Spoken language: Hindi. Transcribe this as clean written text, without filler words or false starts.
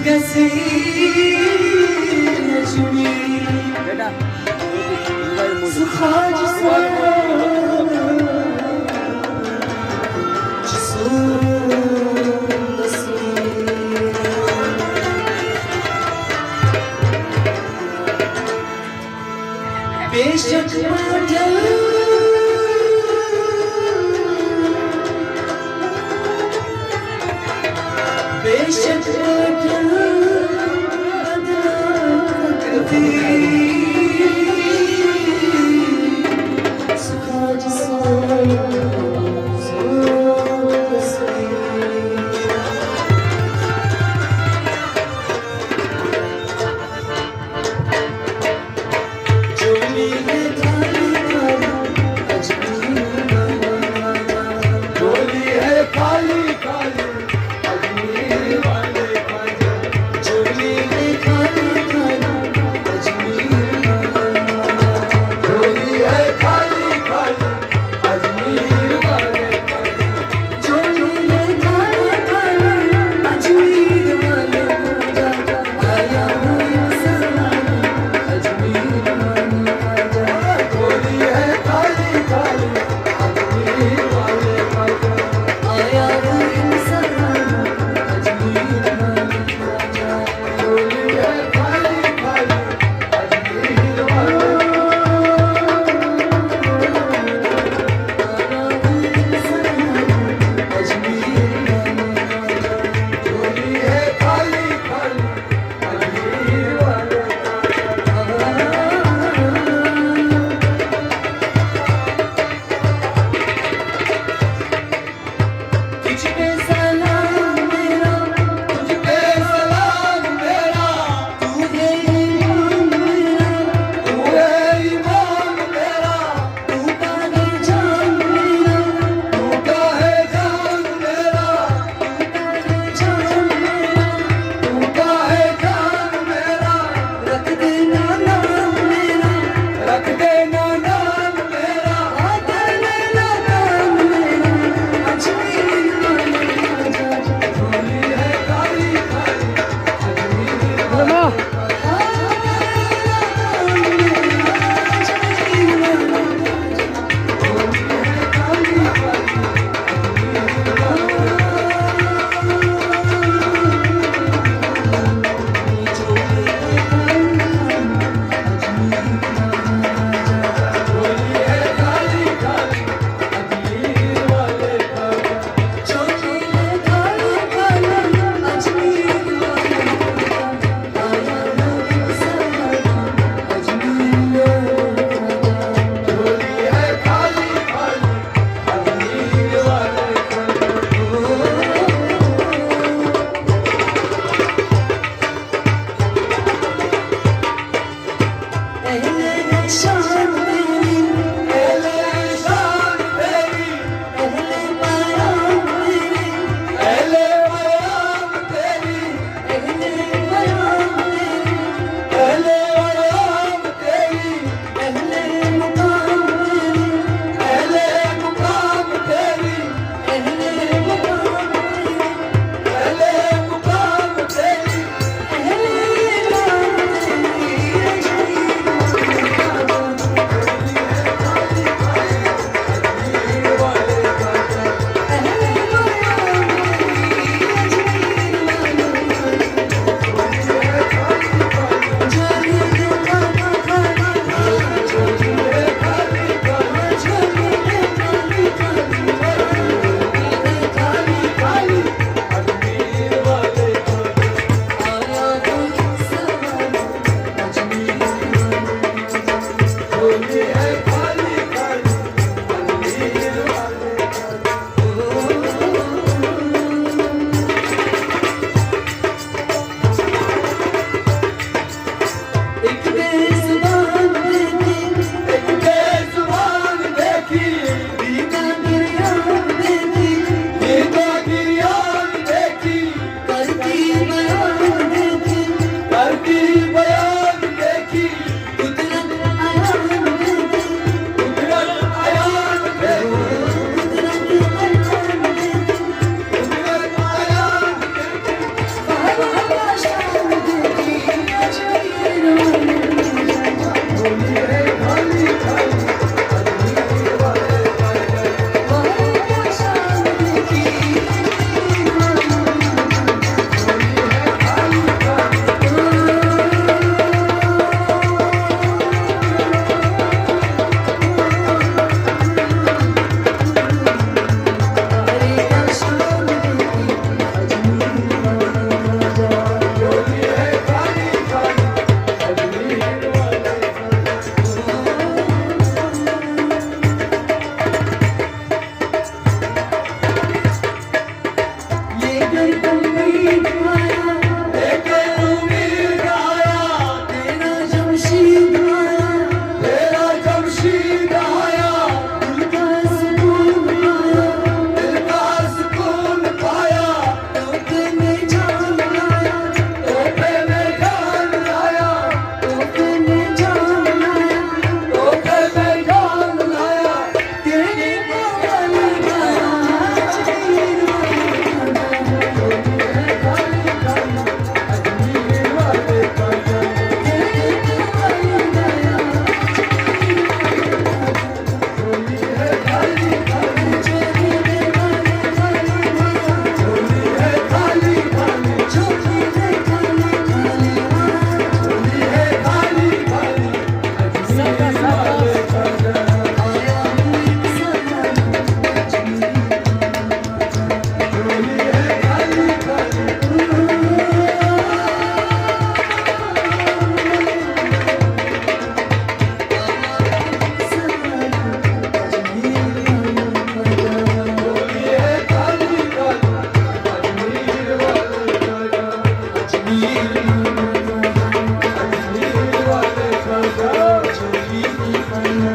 कैसे जुड़ी बेटा सुखाज से बेशक बेशक उम्मीद आया, लेकर उम्मीद आया, तेरा जमशीद आया, तेरा जमशीद आया, दिल का सुकून पाया, दिल का सुकून पाया, तोहफे में जान लाया, तोहफे में जान लाया, तोहफे में जान लाया, तोहफे में जान लाया, तेरे पावन गाया, अजमेर वाले गाना, अजमेर वाले गाना, तेरे पावन गाया, झोली है खाली खाली, झोली है खाली खाली, झोली है खाली खाली, झोली है खाली खाली, झोली है खाली खाली, अजमेर वाले गाना, आया एक सनम, अजमेर झोली है खाली खाली, झोली है खाली खाली, अजमेर वाले गाना, अजमेर वाले गाना, झोली है खाली